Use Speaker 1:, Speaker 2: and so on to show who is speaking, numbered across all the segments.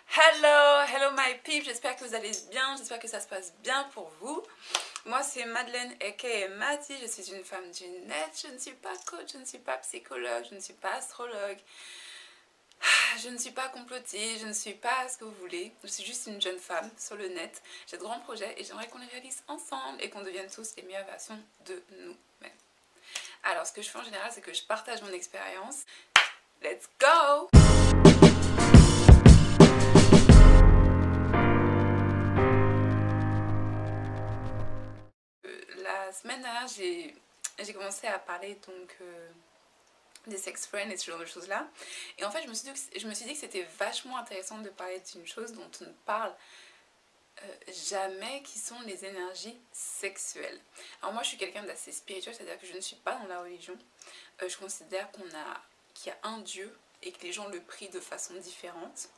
Speaker 1: Hello my peeps, j'espère que vous allez bien, j'espère que ça se passe bien pour vous. Moi c'est Madeleine aka Mati, je suis une femme du net, je ne suis pas coach, je ne suis pas psychologue, je ne suis pas astrologue, je ne suis pas complotiste, je ne suis pas ce que vous voulez, je suis juste une jeune femme sur le net. J'ai de grands projets et j'aimerais qu'on les réalise ensemble et qu'on devienne tous les meilleures versions de nous-mêmes. Alors ce que je fais en général c'est que je partage mon expérience. Let's go! La semaine dernière, j'ai commencé à parler des sex friends et ce genre de choses là. Et en fait, je me suis dit que c'était vachement intéressant de parler d'une chose dont on ne parle jamais, qui sont les énergies sexuelles. Alors moi, je suis quelqu'un d'assez spirituel, c'est-à-dire que je ne suis pas dans la religion. Je considère qu'il y a un Dieu et que les gens le prient de façon différente.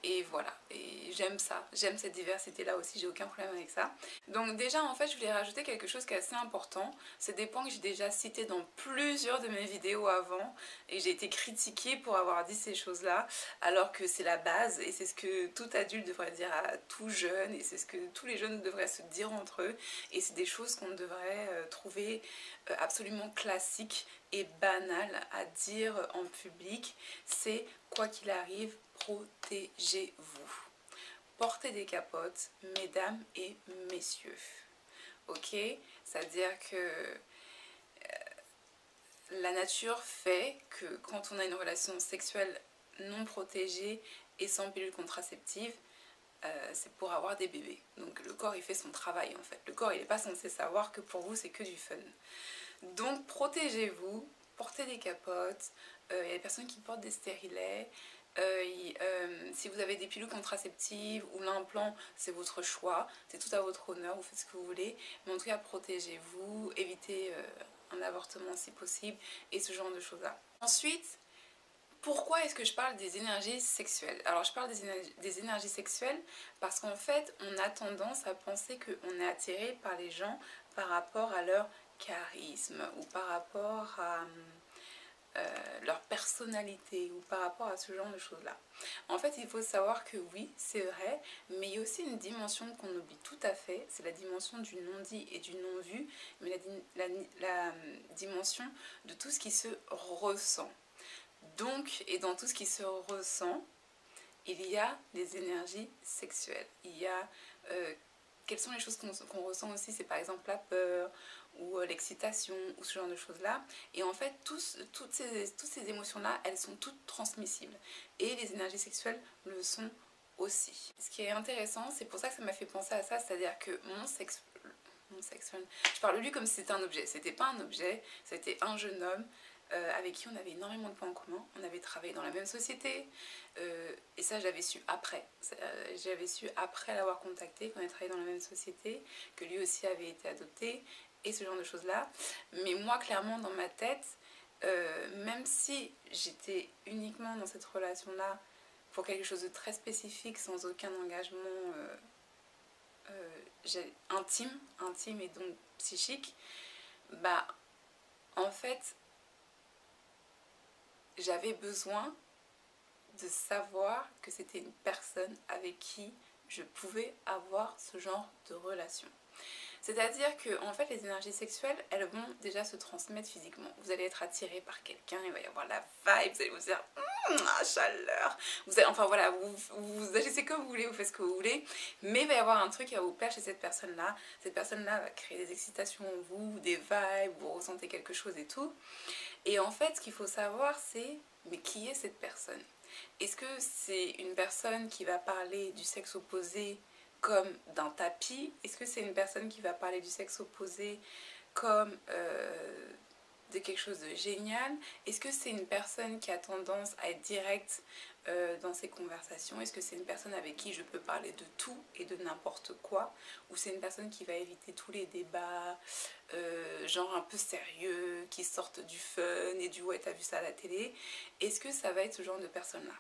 Speaker 1: Et voilà, et j'aime ça, j'aime cette diversité là aussi, j'ai aucun problème avec ça. Donc déjà en fait je voulais rajouter quelque chose qui est assez important, c'est des points que j'ai déjà cités dans plusieurs de mes vidéos avant et j'ai été critiquée pour avoir dit ces choses là alors que c'est la base et c'est ce que tout adulte devrait dire à tout jeune et c'est ce que tous les jeunes devraient se dire entre eux et c'est des choses qu'on devrait trouver absolument classiques et banales à dire en public. C'est quoi qu'il arrive, protégez-vous. Portez des capotes, mesdames et messieurs. Ok? C'est-à-dire que la nature fait que quand on a une relation sexuelle non protégée et sans pilule contraceptive, c'est pour avoir des bébés. Donc le corps il fait son travail en fait. Le corps il n'est pas censé savoir que pour vous c'est que du fun. Donc protégez-vous, portez des capotes, il y a des personnes qui portent des stérilets. Si vous avez des pilules contraceptives ou l'implant, c'est votre choix, c'est tout à votre honneur, vous faites ce que vous voulez, mais en tout cas protégez-vous, évitez un avortement si possible et ce genre de choses là. Ensuite, pourquoi est-ce que je parle des énergies sexuelles? Alors je parle des énergies sexuelles parce qu'en fait on a tendance à penser qu'on est attiré par les gens par rapport à leur charisme ou par rapport à leur personnalité ou par rapport à ce genre de choses là. En fait il faut savoir que oui c'est vrai, mais il y a aussi une dimension qu'on oublie tout à fait, c'est la dimension du non-dit et du non-vu, mais la dimension de tout ce qui se ressent. Donc, et dans tout ce qui se ressent, il y a des énergies sexuelles. Il y a quelles sont les choses qu'on ressent aussi, c'est par exemple la peur ou l'excitation ou ce genre de choses là. Et en fait toutes ces émotions là elles sont toutes transmissibles et les énergies sexuelles le sont aussi. Ce qui est intéressant, c'est pour ça que ça m'a fait penser à ça, c'est à dire que mon sex friend, je parle de lui comme si c'était un objet, c'était pas un objet, c'était un jeune homme avec qui on avait énormément de points en commun. On avait travaillé dans la même société et ça j'avais su après. J'avais su après l'avoir contacté qu'on avait travaillé dans la même société, que lui aussi avait été adopté et ce genre de choses là. Mais moi clairement dans ma tête, même si j'étais uniquement dans cette relation là pour quelque chose de très spécifique sans aucun engagement intime et donc psychique, bah en fait j'avais besoin de savoir que c'était une personne avec qui je pouvais avoir ce genre de relation. C'est-à-dire que en fait les énergies sexuelles elles vont déjà se transmettre physiquement. Vous allez être attiré par quelqu'un, il va y avoir la vibe, vous allez vous dire la chaleur, enfin voilà, vous agissez comme vous voulez, vous faites ce que vous voulez, mais il va y avoir un truc qui va vous plaire chez cette personne-là va créer des excitations en vous, des vibes, vous ressentez quelque chose et tout. Et en fait ce qu'il faut savoir c'est, mais qui est cette personne? Est-ce que c'est une personne qui va parler du sexe opposé comme d'un tapis? Est-ce que c'est une personne qui va parler du sexe opposé comme de quelque chose de génial? Est-ce que c'est une personne qui a tendance à être directe dans ses conversations? Est-ce que c'est une personne avec qui je peux parler de tout et de n'importe quoi? Ou c'est une personne qui va éviter tous les débats genre un peu sérieux, qui sortent du fun et du ouais t'as vu ça à la télé? Est-ce que ça va être ce genre de personne là?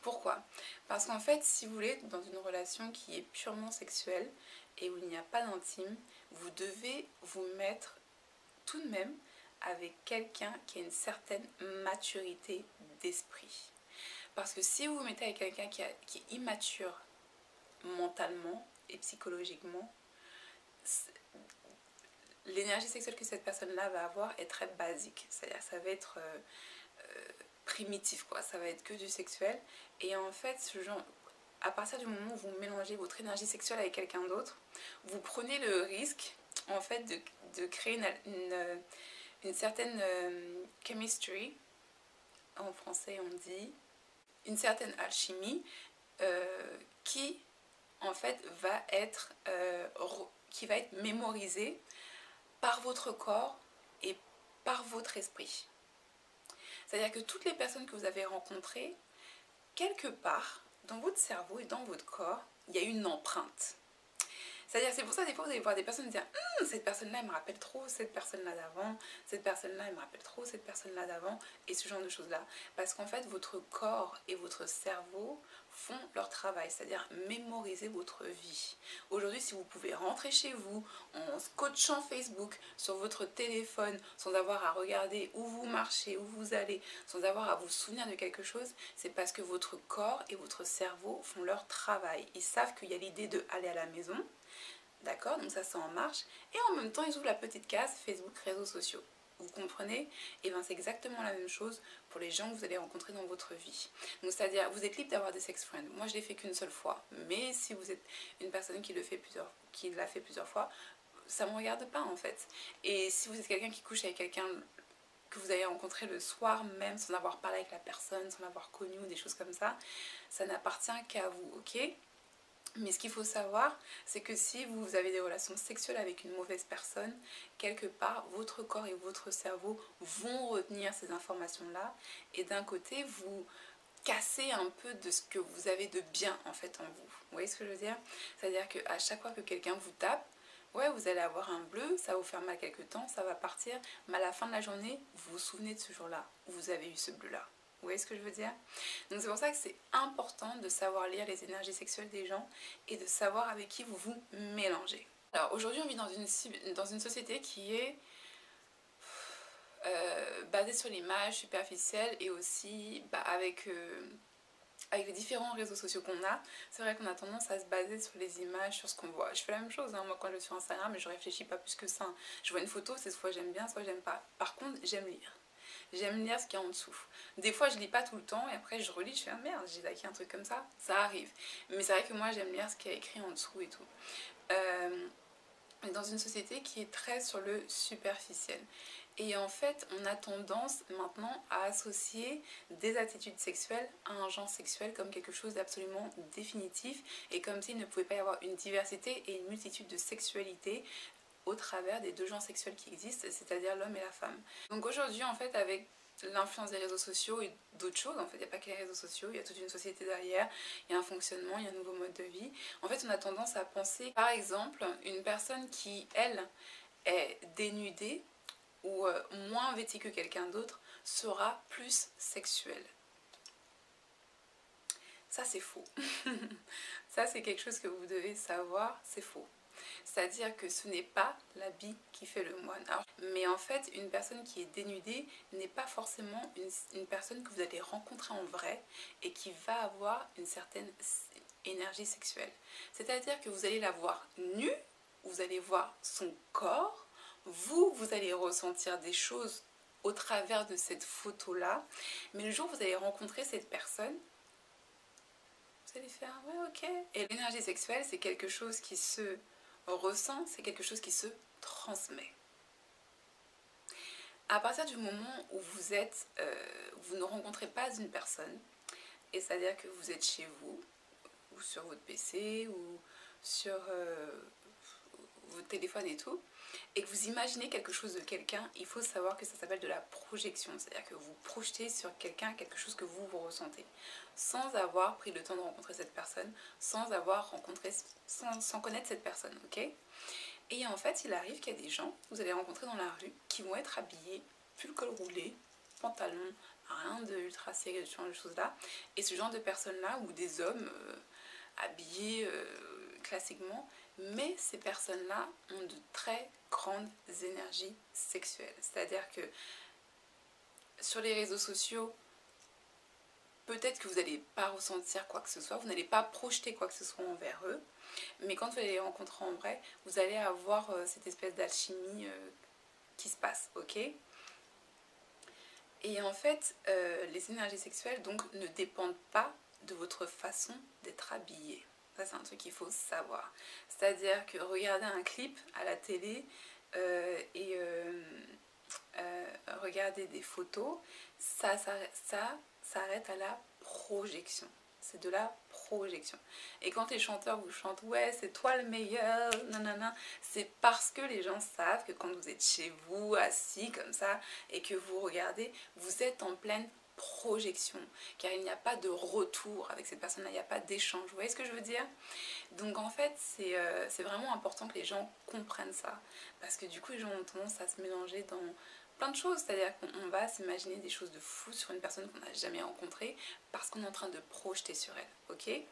Speaker 1: Pourquoi? Parce qu'en fait, si vous voulez, dans une relation qui est purement sexuelle et où il n'y a pas d'intime, vous devez vous mettre tout de même avec quelqu'un qui a une certaine maturité d'esprit. Parce que si vous vous mettez avec quelqu'un qui est immature mentalement et psychologiquement, l'énergie sexuelle que cette personne-là va avoir est très basique. C'est-à-dire ça va être primitif, quoi. Ça va être que du sexuel. Et en fait, ce genre, à partir du moment où vous mélangez votre énergie sexuelle avec quelqu'un d'autre, vous prenez le risque, en fait, de créer une certaine chemistry. En français, on dit une certaine alchimie qui, en fait, qui va être mémorisée par votre corps et par votre esprit. C'est-à-dire que toutes les personnes que vous avez rencontrées, quelque part, dans votre cerveau et dans votre corps, il y a une empreinte. C'est-à-dire, c'est pour ça, des fois, vous allez voir des personnes dire cette personne-là, elle me rappelle trop cette personne-là d'avant, cette personne-là, elle me rappelle trop cette personne-là d'avant, et ce genre de choses-là. Parce qu'en fait, votre corps et votre cerveau font leur travail, c'est-à-dire mémoriser votre vie. Aujourd'hui, si vous pouvez rentrer chez vous en scotchant Facebook sur votre téléphone, sans avoir à regarder où vous marchez, où vous allez, sans avoir à vous souvenir de quelque chose, c'est parce que votre corps et votre cerveau font leur travail. Ils savent qu'il y a l'idée de aller à la maison. D'accord, donc ça c'est en marche. Et en même temps, ils ouvrent la petite case Facebook, réseaux sociaux. Vous comprenez? Et bien c'est exactement la même chose pour les gens que vous allez rencontrer dans votre vie. Donc c'est-à-dire, vous êtes libre d'avoir des sex friends. Moi, je l'ai fait qu'une seule fois. Mais si vous êtes une personne qui l'a fait plusieurs fois, ça ne me regarde pas en fait. Et si vous êtes quelqu'un qui couche avec quelqu'un que vous avez rencontré le soir même, sans avoir parlé avec la personne, sans l'avoir connu ou des choses comme ça n'appartient qu'à vous, ok? Mais ce qu'il faut savoir, c'est que si vous avez des relations sexuelles avec une mauvaise personne, quelque part, votre corps et votre cerveau vont retenir ces informations-là. Et d'un côté, vous cassez un peu de ce que vous avez de bien en fait en vous. Vous voyez ce que je veux dire? C'est-à-dire qu'à chaque fois que quelqu'un vous tape, ouais, vous allez avoir un bleu, ça va vous faire mal quelques temps, ça va partir. Mais à la fin de la journée, vous vous souvenez de ce jour-là où vous avez eu ce bleu-là. Vous voyez ce que je veux dire? Donc c'est pour ça que c'est important de savoir lire les énergies sexuelles des gens et de savoir avec qui vous vous mélangez. Alors aujourd'hui on vit dans une société qui est basée sur l'image superficielle et aussi avec les différents réseaux sociaux qu'on a, c'est vrai qu'on a tendance à se baser sur les images, sur ce qu'on voit. Je fais la même chose, hein. Moi quand je suis sur Instagram, mais je réfléchis pas plus que ça. Je vois une photo, c'est soit j'aime bien, soit j'aime pas. Par contre, j'aime lire. J'aime lire ce qu'il y a en dessous. Des fois, je lis pas tout le temps et après, je relis, je fais ah, merde, j'ai liké un truc comme ça. Ça arrive. Mais c'est vrai que moi, j'aime lire ce qu'il y a écrit en dessous et tout. On est dans une société qui est très sur le superficiel. Et en fait, on a tendance maintenant à associer des attitudes sexuelles à un genre sexuel comme quelque chose d'absolument définitif et comme s'il ne pouvait pas y avoir une diversité et une multitude de sexualités au travers des deux genres sexuels qui existent, c'est-à-dire l'homme et la femme. Donc aujourd'hui, en fait, avec l'influence des réseaux sociaux et d'autres choses, en fait, il n'y a pas que les réseaux sociaux, il y a toute une société derrière, il y a un fonctionnement, il y a un nouveau mode de vie. En fait, on a tendance à penser, par exemple, une personne qui, elle, est dénudée ou moins vêtue que quelqu'un d'autre sera plus sexuelle. Ça, c'est faux. Ça, c'est quelque chose que vous devez savoir, c'est faux. C'est-à-dire que ce n'est pas l'habit qui fait le moine. Alors, mais en fait, une personne qui est dénudée n'est pas forcément une personne que vous allez rencontrer en vrai et qui va avoir une certaine énergie sexuelle. C'est-à-dire que vous allez la voir nue, vous allez voir son corps, vous allez ressentir des choses au travers de cette photo-là, mais le jour où vous allez rencontrer cette personne, vous allez faire ouais, ok. Et l'énergie sexuelle, c'est quelque chose qui se ressent, c'est quelque chose qui se transmet. À partir du moment où vous ne rencontrez pas une personne, et c'est-à-dire que vous êtes chez vous, ou sur votre PC, ou sur votre téléphone et tout, et que vous imaginez quelque chose de quelqu'un, il faut savoir que ça s'appelle de la projection, c'est-à-dire que vous projetez sur quelqu'un quelque chose que vous ressentez, sans avoir pris le temps de rencontrer cette personne, sans connaître cette personne, ok? Et en fait, il arrive qu'il y a des gens que vous allez rencontrer dans la rue qui vont être habillés, pull col roulé, pantalon, rien de ultra serré, ce genre de choses-là. Et ce genre de personnes-là, ou des hommes habillés classiquement, mais ces personnes-là ont de très grandes énergies sexuelles. C'est-à-dire que sur les réseaux sociaux, peut-être que vous n'allez pas ressentir quoi que ce soit, vous n'allez pas projeter quoi que ce soit envers eux, mais quand vous allez les rencontrer en vrai, vous allez avoir cette espèce d'alchimie qui se passe, ok? Et en fait, les énergies sexuelles donc ne dépendent pas de votre façon d'être habillé. Ça, c'est un truc qu'il faut savoir. C'est-à-dire que regarder un clip à la télé et regarder des photos, ça s'arrête à la projection. C'est de la projection. Et quand les chanteurs vous chantent ouais c'est toi le meilleur, nanana, c'est parce que les gens savent que quand vous êtes chez vous, assis comme ça, et que vous regardez, vous êtes en pleine projection, car il n'y a pas de retour avec cette personne-là, il n'y a pas d'échange. Vous voyez ce que je veux dire? Donc en fait, c'est vraiment important que les gens comprennent ça, parce que du coup les gens ont tendance à se mélanger dans plein de choses, c'est-à-dire qu'on va s'imaginer des choses de fou sur une personne qu'on n'a jamais rencontrée parce qu'on est en train de projeter sur elle, ok? Et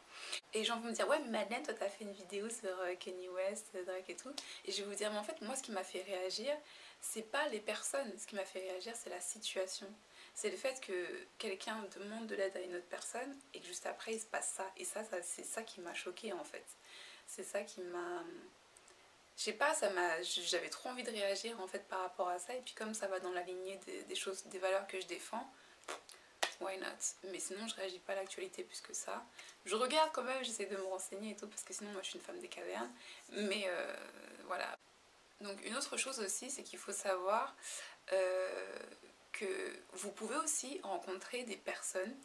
Speaker 1: les gens vont me dire, ouais mais Madeleine, toi t'as fait une vidéo sur Kanye West, Drake et tout, et je vais vous dire, mais en fait moi ce qui m'a fait réagir, c'est pas les personnes, ce qui m'a fait réagir c'est la situation. C'est le fait que quelqu'un demande de l'aide à une autre personne et que juste après il se passe ça. Et ça c'est ça qui m'a choquée en fait. C'est ça qui m'a... Je sais pas, j'avais trop envie de réagir en fait par rapport à ça. Et puis comme ça va dans la lignée des choses, des valeurs que je défends, why not? Mais sinon je réagis pas à l'actualité plus que ça. Je regarde quand même, j'essaie de me renseigner et tout, parce que sinon moi je suis une femme des cavernes. Mais voilà. Donc une autre chose aussi, c'est qu'il faut savoir que vous pouvez aussi rencontrer des personnes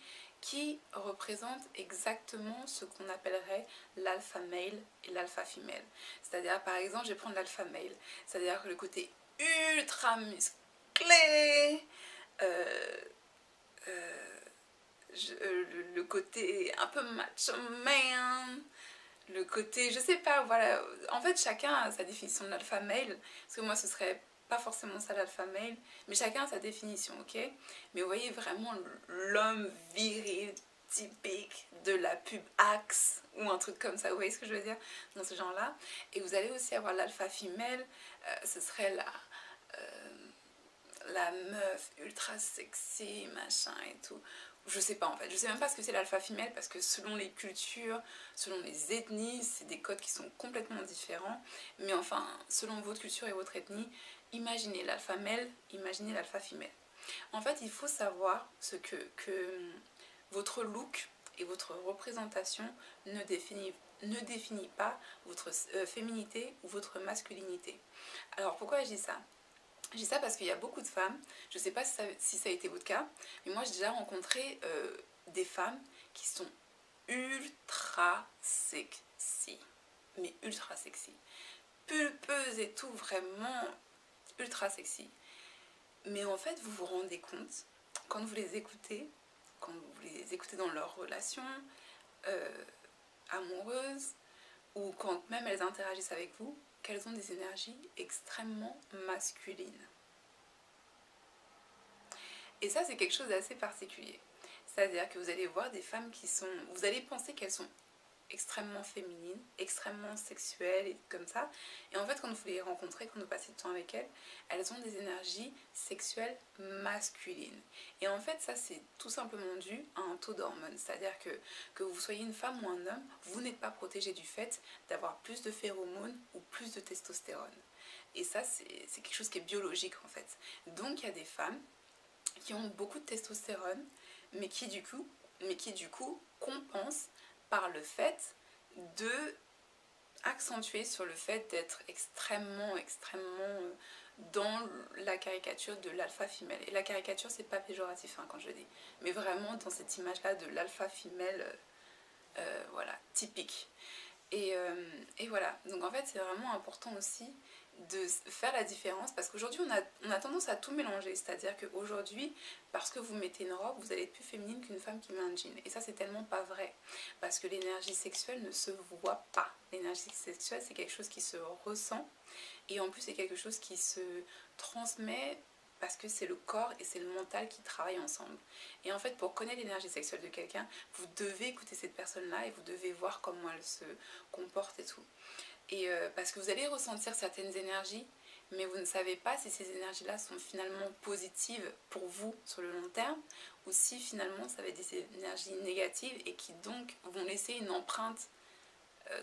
Speaker 1: qui représentent exactement ce qu'on appellerait l'alpha male et l'alpha female. C'est-à-dire, par exemple, je vais prendre l'alpha male, c'est-à-dire que le côté ultra musclé, le côté un peu macho man, le côté, je sais pas, voilà. En fait, chacun a sa définition de l'alpha male, parce que moi, ce serait pas forcément ça l'alpha male, mais chacun a sa définition, ok? Mais vous voyez vraiment l'homme viril typique de la pub Axe ou un truc comme ça, vous voyez ce que je veux dire? Dans ce genre-là. Et vous allez aussi avoir l'alpha female, ce serait la meuf ultra sexy, machin et tout. Je sais pas en fait, je sais même pas ce que c'est l'alpha femelle parce que selon les cultures, selon les ethnies, c'est des codes qui sont complètement différents. Mais enfin, selon votre culture et votre ethnie, imaginez l'alpha male, imaginez l'alpha femelle. En fait, il faut savoir ce que votre look et votre représentation ne définit pas votre féminité ou votre masculinité. Alors pourquoi je dis ça? Je dis ça parce qu'il y a beaucoup de femmes, je ne sais pas si ça a été votre cas, mais moi j'ai déjà rencontré des femmes qui sont ultra sexy, mais ultra sexy, pulpeuses et tout, vraiment ultra sexy. Mais en fait vous vous rendez compte, quand vous les écoutez dans leurs relations amoureuses, ou quand même elles interagissent avec vous, qu'elles ont des énergies extrêmement masculines. Et ça, c'est quelque chose d'assez particulier. C'est-à-dire que vous allez voir des femmes qui sont... Vous allez penser qu'elles sont extrêmement féminines, extrêmement sexuelles et comme ça. Et en fait, quand vous les rencontrez, quand vous passez du temps avec elles, elles ont des énergies sexuelles masculines. Et en fait, ça, c'est tout simplement dû à un taux d'hormones. C'est-à-dire que vous soyez une femme ou un homme, vous n'êtes pas protégé du fait d'avoir plus de phéromones ou plus de testostérone. Et ça, c'est quelque chose qui est biologique, en fait. Donc, il y a des femmes qui ont beaucoup de testostérone, mais qui du coup compensent par le fait de accentuer sur le fait d'être extrêmement dans la caricature de l'alpha femelle. Et la caricature, c'est pas péjoratif hein, quand je dis, mais vraiment dans cette image-là de l'alpha femelle, voilà, typique. Et voilà, donc en fait c'est vraiment important aussi de faire la différence parce qu'aujourd'hui on a tendance à tout mélanger, c'est-à-dire qu'aujourd'hui parce que vous mettez une robe vous allez être plus féminine qu'une femme qui met un jean, et ça c'est tellement pas vrai parce que l'énergie sexuelle ne se voit pas. L'énergie sexuelle c'est quelque chose qui se ressent et en plus c'est quelque chose qui se transmet parce que c'est le corps et c'est le mental qui travaillent ensemble. Et en fait, pour connaître l'énergie sexuelle de quelqu'un, vous devez écouter cette personne-là et vous devez voir comment elle se comporte et tout. Et parce que vous allez ressentir certaines énergies mais vous ne savez pas si ces énergies-là sont finalement positives pour vous sur le long terme ou si finalement ça va être des énergies négatives et qui donc vont laisser une empreinte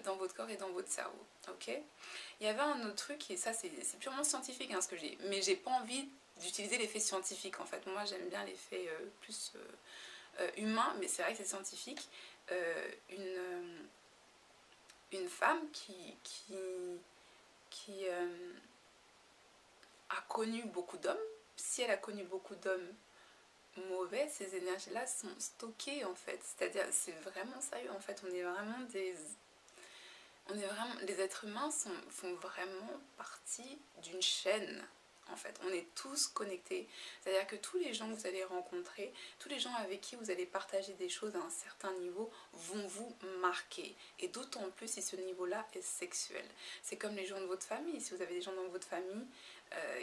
Speaker 1: dans votre corps et dans votre cerveau. Ok? Il y avait un autre truc, et ça c'est purement scientifique hein, ce que j'ai, mais j'ai pas envie d'utiliser l'effet scientifique en fait. Moi j'aime bien l'effet plus humain, mais c'est vrai que c'est scientifique. Une femme qui a connu beaucoup d'hommes, si elle a connu beaucoup d'hommes mauvais, ces énergies-là sont stockées en fait. C'est-à-dire, c'est vraiment sérieux en fait. Les êtres humains font vraiment partie d'une chaîne. En fait, on est tous connectés. C'est-à-dire que tous les gens que vous allez rencontrer, tous les gens avec qui vous allez partager des choses à un certain niveau vont vous marquer. Et d'autant plus si ce niveau-là est sexuel. C'est comme les gens de votre famille. Si vous avez des gens dans votre famille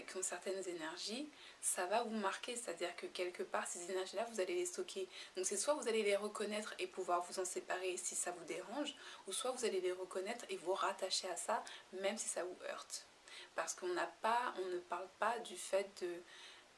Speaker 1: qui ont certaines énergies, ça va vous marquer. C'est-à-dire que quelque part, ces énergies-là, vous allez les stocker. Donc c'est soit vous allez les reconnaître et pouvoir vous en séparer si ça vous dérange, ou soit vous allez les reconnaître et vous rattacher à ça, même si ça vous heurte. Parce qu'on ne parle pas du fait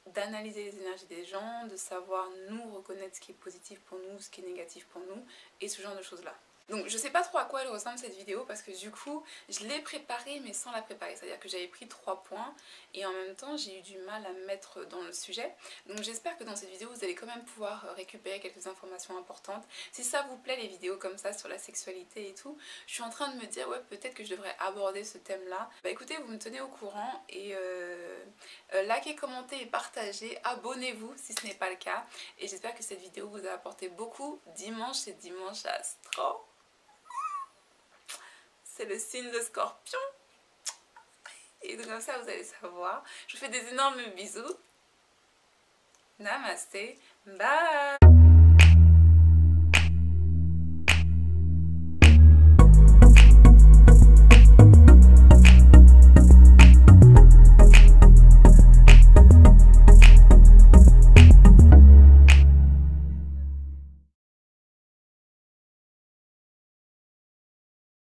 Speaker 1: d'analyser les énergies des gens, de savoir nous reconnaître ce qui est positif pour nous, ce qui est négatif pour nous, et ce genre de choses-là. Donc je sais pas trop à quoi elle ressemble cette vidéo parce que du coup je l'ai préparée mais sans la préparer, c'est à dire que j'avais pris 3 points et en même temps j'ai eu du mal à me mettre dans le sujet. Donc j'espère que dans cette vidéo vous allez quand même pouvoir récupérer quelques informations importantes. Si ça vous plaît les vidéos comme ça sur la sexualité et tout, je suis en train de me dire ouais peut-être que je devrais aborder ce thème là. Bah écoutez, vous me tenez au courant et likez, commentez et partagez, abonnez-vous si ce n'est pas le cas et j'espère que cette vidéo vous a apporté beaucoup. Dimanche c'est dimanche astro. C'est le signe de Scorpion. Et donc comme ça, vous allez savoir. Je vous fais des énormes bisous. Namasté. Bye.